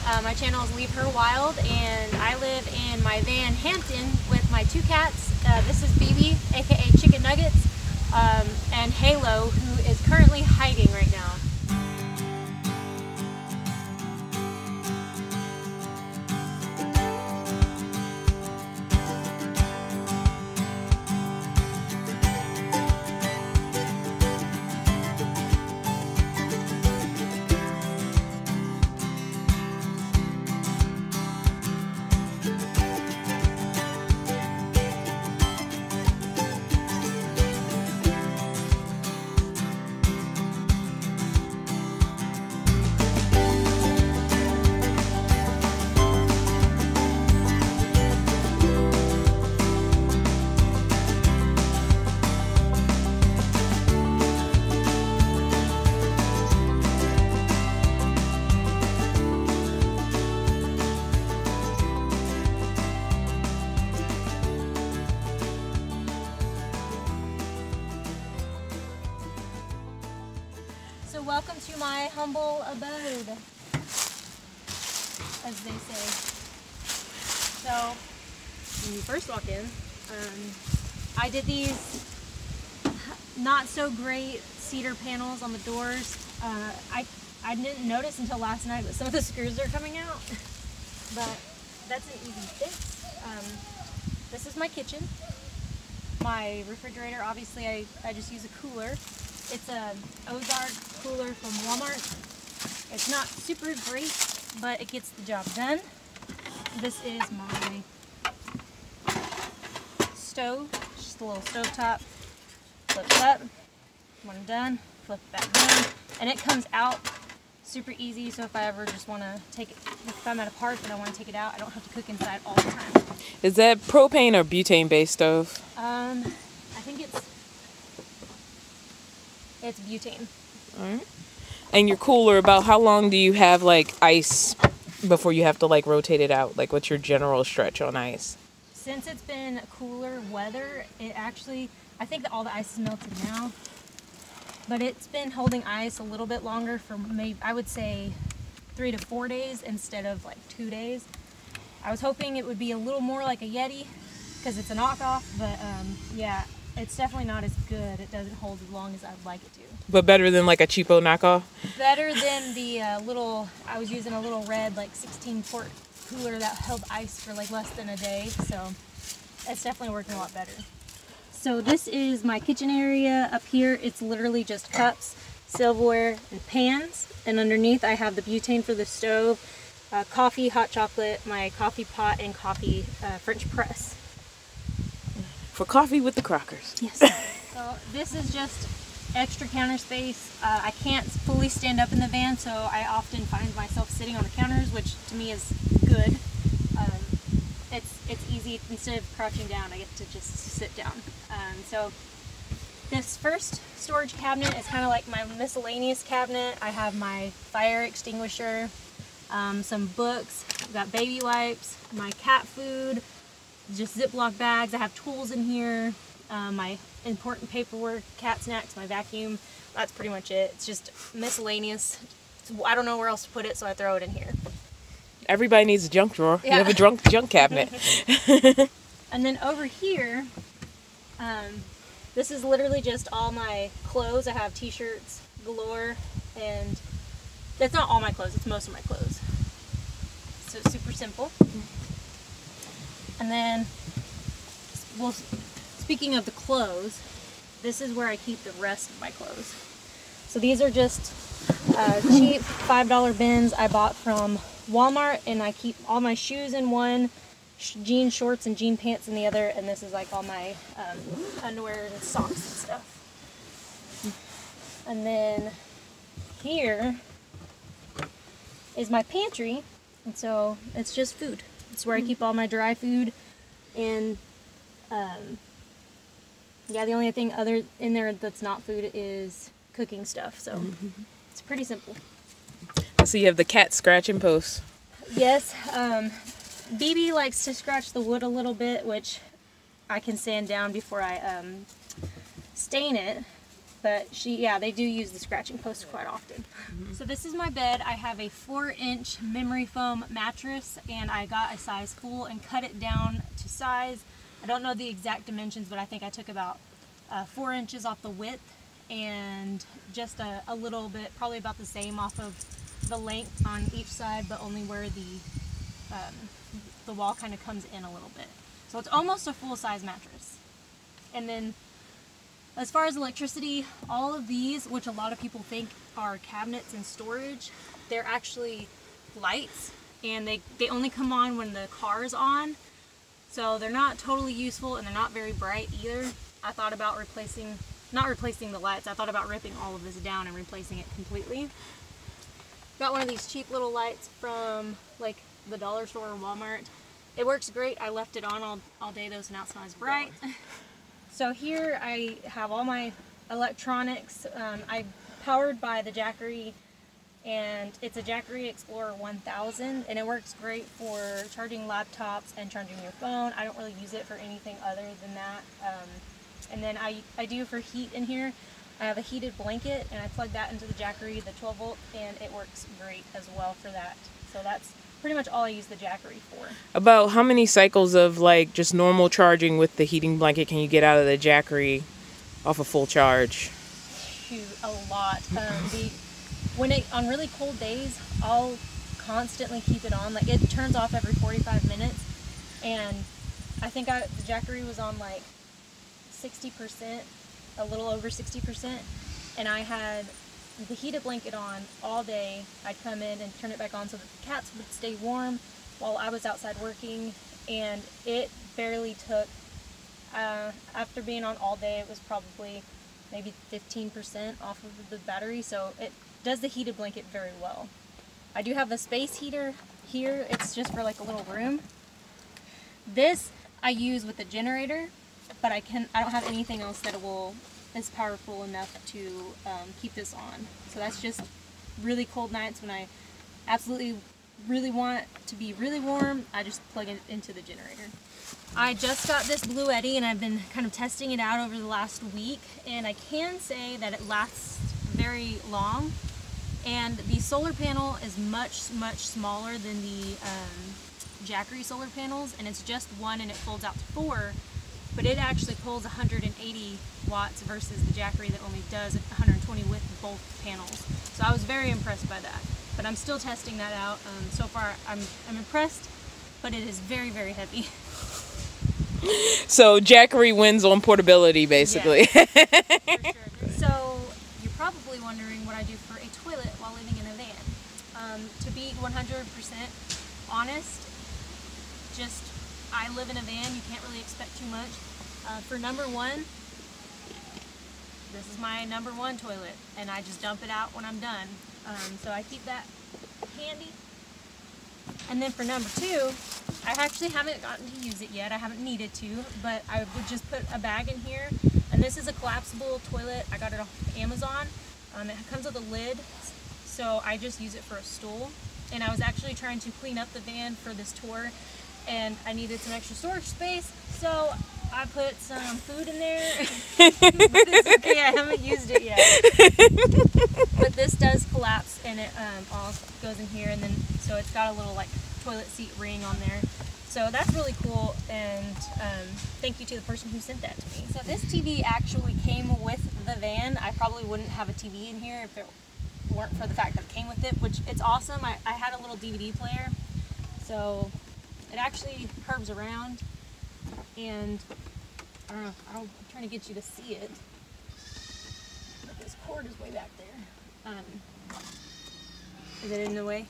My channel is Leave Her Wild, and I live in my van Hampton with my 2 cats. This is BB, aka Chicken Nuggets, and Halo, who is currently hiding right now. So welcome to my humble abode, as they say. So when you first walk in, I did these not so great cedar panels on the doors. I didn't notice until last night that some of the screws are coming out, but that's an easy fix. This is my kitchen. My refrigerator, obviously I just use a cooler. It's a Ozark cooler from Walmart. It's not super great, but it gets the job done. This is my stove, just a little stove top. Flip it up. When I'm done, flip it back down. And it comes out super easy, so if I ever just want to take it, if I'm at a park and I want to take it out, I don't have to cook inside all the time. Is that propane or butane-based stove? I think it's butane. Alright. And your cooler, about how long do you have like ice before you have to like rotate it out? Like what's your general stretch on ice? Since it's been cooler weather, it actually, I think that all the ice is melted now, but it's been holding ice a little bit longer for maybe, I would say 3 to 4 days instead of like 2 days. I was hoping it would be a little more like a Yeti because it's a knockoff, but yeah, it's definitely not as good. It doesn't hold as long as I'd like it to. But better than like a cheapo knockoff? Better than the little, I was using a little red like 16-quart cooler that held ice for like less than a day, so it's definitely working a lot better. So this is my kitchen area. Up here it's literally just cups, silverware, and pans, and underneath I have the butane for the stove, coffee, hot chocolate, my coffee pot, and coffee French press. For coffee with the Crockers. Yes. So this is just extra counter space. I can't fully stand up in the van, so I often find myself sitting on the counters, which to me is good. It's easy. Instead of crouching down, I get to just sit down. So this first storage cabinet is kind of like my miscellaneous cabinet. I have my fire extinguisher, some books, I've got baby wipes, my cat food, just Ziploc bags. I have tools in here, my important paperwork, cat snacks, my vacuum. That's pretty much it. It's just miscellaneous. I don't know where else to put it, so I throw it in here. Everybody needs a junk drawer. Yeah. You have a junk cabinet. And then over here, this is literally just all my clothes. I have t-shirts galore, and that's not all my clothes, it's most of my clothes. So it's super simple. And then, well, speaking of the clothes, this is where I keep the rest of my clothes. So these are just cheap $5 bins I bought from Walmart, and I keep all my shoes in one, jean shorts and jean pants in the other, and this is like all my underwear and socks and stuff. And then here is my pantry, and so it's just food. It's where I keep all my dry food, and yeah, the only thing other in there that's not food is cooking stuff, so it's pretty simple. So you have the cat scratching post. Yes, BB likes to scratch the wood a little bit, which I can sand down before I stain it. But they do use the scratching post quite often. So this is my bed. I have a 4-inch memory foam mattress, and I got a size full and cut it down to size. I don't know the exact dimensions, but I think I took about 4 inches off the width and just a little bit, probably about the same off of the length on each side, but only where the wall kind of comes in a little bit. So it's almost a full-size mattress. And then as far as electricity, all of these, which a lot of people think are cabinets and storage, they're actually lights, and they only come on when the car is on. So they're not totally useful, and they're not very bright either. I thought about not replacing the lights, I thought about ripping all of this down and replacing it completely. Got one of these cheap little lights from like the dollar store or Walmart. It works great. I left it on all day though, so now it's not as bright. So here I have all my electronics. I'm powered by the Jackery, and it's a Jackery Explorer 1000, and it works great for charging laptops and charging your phone. I don't really use it for anything other than that. And then I do for heat in here. I have a heated blanket, and I plug that into the Jackery, the 12 volt, and it works great as well for that. So that's pretty much all I use the Jackery for. About how many cycles of like just normal charging with the heating blanket can you get out of the Jackery off a full charge? Shoot, a lot. On really cold days, I'll constantly keep it on. Like, it turns off every 45 minutes, and I think the Jackery was on like 60%, a little over 60%, and I had the heated blanket on all day. I'd come in and turn it back on so that the cats would stay warm while I was outside working, and it barely took, after being on all day, it was probably maybe 15% off of the battery, so it does the heated blanket very well. I do have a space heater here. It's just for like a little room. This I use with the generator, but I don't have anything else that is powerful enough to keep this on. So that's just really cold nights when I absolutely really want it to be really warm. I just plug it into the generator. I just got this Blue Eddy, and I've been kind of testing it out over the last week, and I can say that it lasts very long. And the solar panel is much smaller than the Jackery solar panels, and it's just one, and it folds out to 4. But it actually pulls 180 watts versus the Jackery that only does 120 with both panels. So I was very impressed by that. But I'm still testing that out. So far, I'm impressed, but it is very heavy. So Jackery wins on portability, basically. Yes, for sure. So you're probably wondering what I do for a toilet while living in a van. To be 100% honest, I live in a van, you can't really expect too much. For number one, this is my number one toilet, and I just dump it out when I'm done. So I keep that handy. And then for number two, I actually haven't gotten to use it yet. I haven't needed to, but I would just put a bag in here. And this is a collapsible toilet. I got it off Amazon. It comes with a lid, so I just use it for a stool. And I was actually trying to clean up the van for this tour, and I needed some extra storage space, so I put some food in there. But it's okay, I haven't used it yet. But this does collapse, and it all goes in here, and then so it's got a little like toilet seat ring on there. So that's really cool, and thank you to the person who sent that to me. So this TV actually came with the van. I probably wouldn't have a TV in here if it weren't for the fact that it came with it, which it's awesome. I had a little DVD player, so it actually curves around, and I don't know, I'm trying to get you to see it, but this cord is way back there. Is it in the way?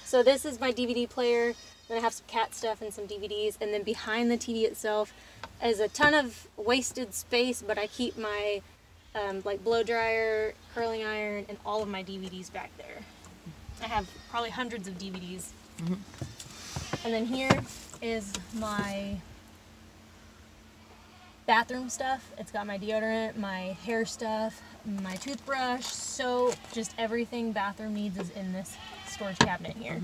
So this is my DVD player, then I have some cat stuff and some DVDs, and then behind the TV itself is a ton of wasted space, but I keep my like blow dryer, curling iron, and all of my DVDs back there. I have probably hundreds of DVDs. And then here is my bathroom stuff. It's got my deodorant, my hair stuff, my toothbrush, soap, just everything bathroom needs is in this storage cabinet here.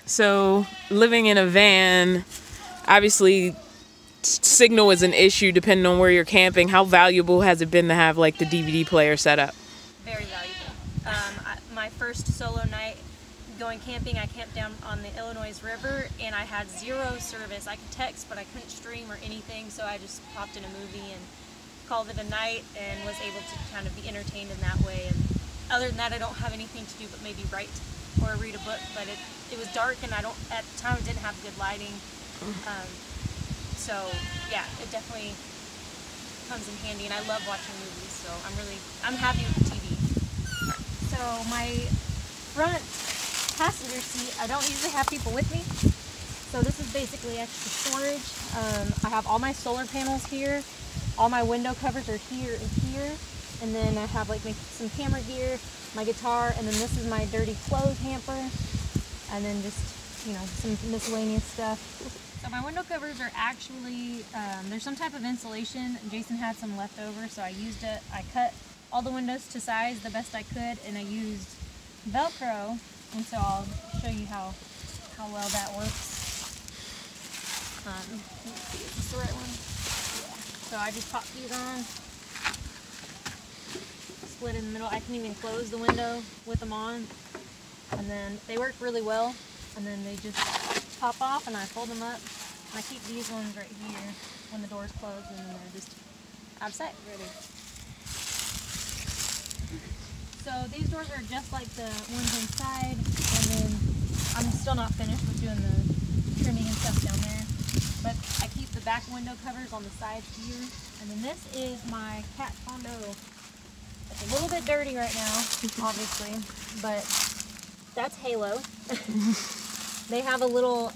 So living in a van, obviously signal is an issue depending on where you're camping, how valuable has it been to have like the DVD player set up? Very valuable. My first solo night going camping, I camped down on the Illinois River and I had zero service. I could text, but I couldn't stream or anything, so I just popped in a movie and called it a night and was able to kind of be entertained in that way. And other than that, I don't have anything to do but maybe write or read a book, but it was dark and at the time it didn't have good lighting. So yeah, it definitely comes in handy, and I love watching movies, so I'm happy with the TV. So my front passenger seat, I don't usually have people with me, so this is basically extra storage. I have all my solar panels here, all my window covers are here and here, and then I have like some camera gear, my guitar, and then this is my dirty clothes hamper, and then just, you know, some miscellaneous stuff. So my window covers are actually, there's some type of insulation. Jason had some left over, so I used it. I cut all the windows to size the best I could, and I used Velcro, and so I'll show you how well that works. Let me see, is this the right one? Yeah. So I just pop these on, split in the middle. I can even close the window with them on, and then they work really well, and then they just pop off and I fold them up. And I keep these ones right here when the door's closed, and then they're just out of sight, ready. So these doors are just like the ones inside, and then I'm still not finished with doing the trimming and stuff down there. But I keep the back window covers on the sides here, and then this is my cat condo. It's a little bit dirty right now, obviously, but that's Halo. They have a little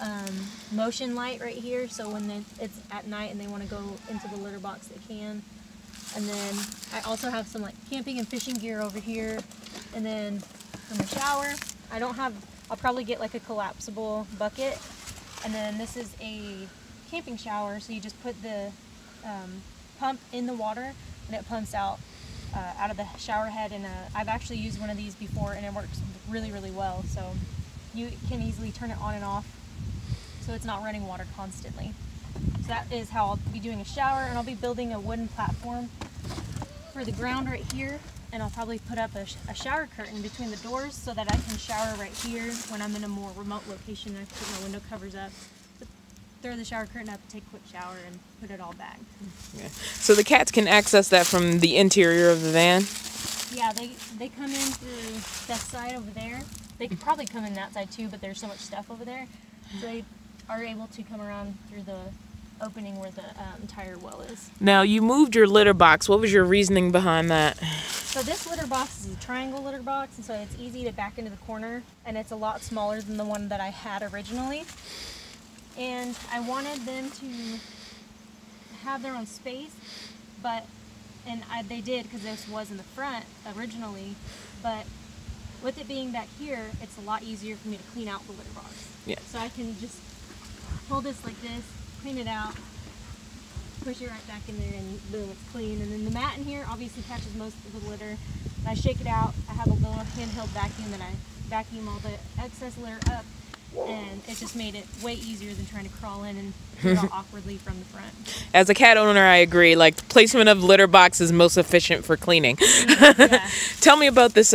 motion light right here, so when it's at night and they want to go into the litter box, they can. And then I also have some like camping and fishing gear over here. And then for my shower, I'll probably get like a collapsible bucket. And then this is a camping shower, so you just put the pump in the water and it pumps out of the shower head. And I've actually used one of these before and it works really, really well. So you can easily turn it on and off so it's not running water constantly. So that is how I'll be doing a shower, and I'll be building a wooden platform for the ground right here, and I'll probably put up a shower curtain between the doors so that I can shower right here when I'm in a more remote location. I put my window covers up, throw the shower curtain up, take a quick shower, and put it all back. Yeah. So the cats can access that from the interior of the van? Yeah, they come in through that side over there. They could probably come in that side too, but there's so much stuff over there. So they are able to come around through the opening where the tire well is. Now, you moved your litter box. What was your reasoning behind that? So this litter box is a triangle litter box, and so it's easy to back into the corner, and it's a lot smaller than the one that I had originally. And I wanted them to have their own space, they did, because this was in the front originally, but with it being back here, it's a lot easier for me to clean out the litter box. Yeah. So I can just hold this like this, clean it out, push it right back in there, and boom, it's clean. And then the mat in here obviously catches most of the litter. And I shake it out. I have a little handheld vacuum that I vacuum all the excess litter up, and it just made it way easier than trying to crawl in and do it all awkwardly from the front. As a cat owner, I agree. Like, placement of litter box is most efficient for cleaning. Yeah. Tell me about this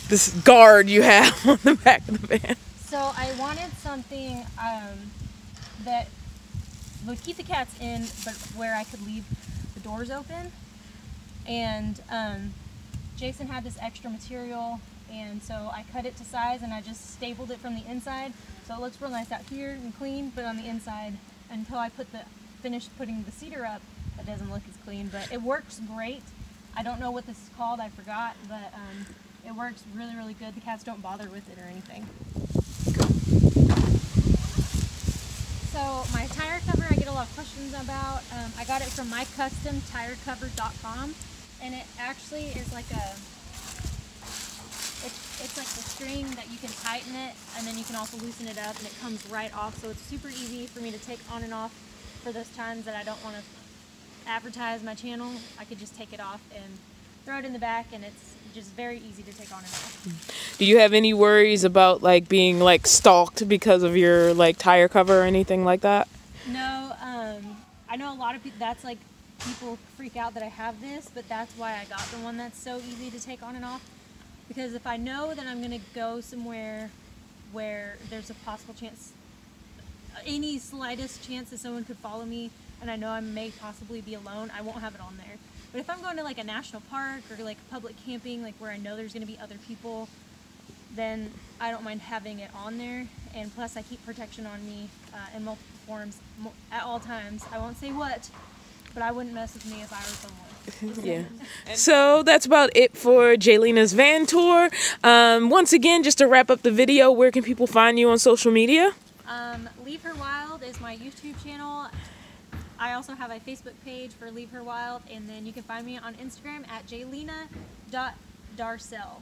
this guard you have on the back of the van. So I wanted something that would keep the cats in, but where I could leave the doors open. And Jason had this extra material, and so I cut it to size and I just stapled it from the inside. So it looks real nice out here and clean, but on the inside, until I finished putting the cedar up, it doesn't look as clean, but it works great. I don't know what this is called, I forgot, but it works really, really good. The cats don't bother with it or anything. So my tire cover, I get a lot of questions about. I got it from mycustomtirecover.com, and it actually is like it's like the string that you can tighten it, and then you can also loosen it up, and it comes right off. So it's super easy for me to take on and off for those times that I don't want to advertise my channel. I could just take it off and throw it in the back, and it's just very easy to take on and off. Do you have any worries about like being like stalked because of your like tire cover or anything like that? No, I know a lot of people, that's like, people freak out that I have this, but that's why I got the one that's so easy to take on and off. Because if I know that I'm gonna go somewhere where there's a possible chance, any slightest chance that someone could follow me, and I know I may possibly be alone, I won't have it on there. But if I'm going to like a national park or like public camping, like where I know there's gonna be other people, then I don't mind having it on there. And plus I keep protection on me in multiple forms at all times. I won't say what, but I wouldn't mess with me if I were someone. Yeah. So that's about it for Jaylena's van tour. Once again, just to wrap up the video, where can people find you on social media? Leave Her Wild is my YouTube channel. I also have a Facebook page for Leave Her Wild, and then you can find me on Instagram at jaylena.darcel.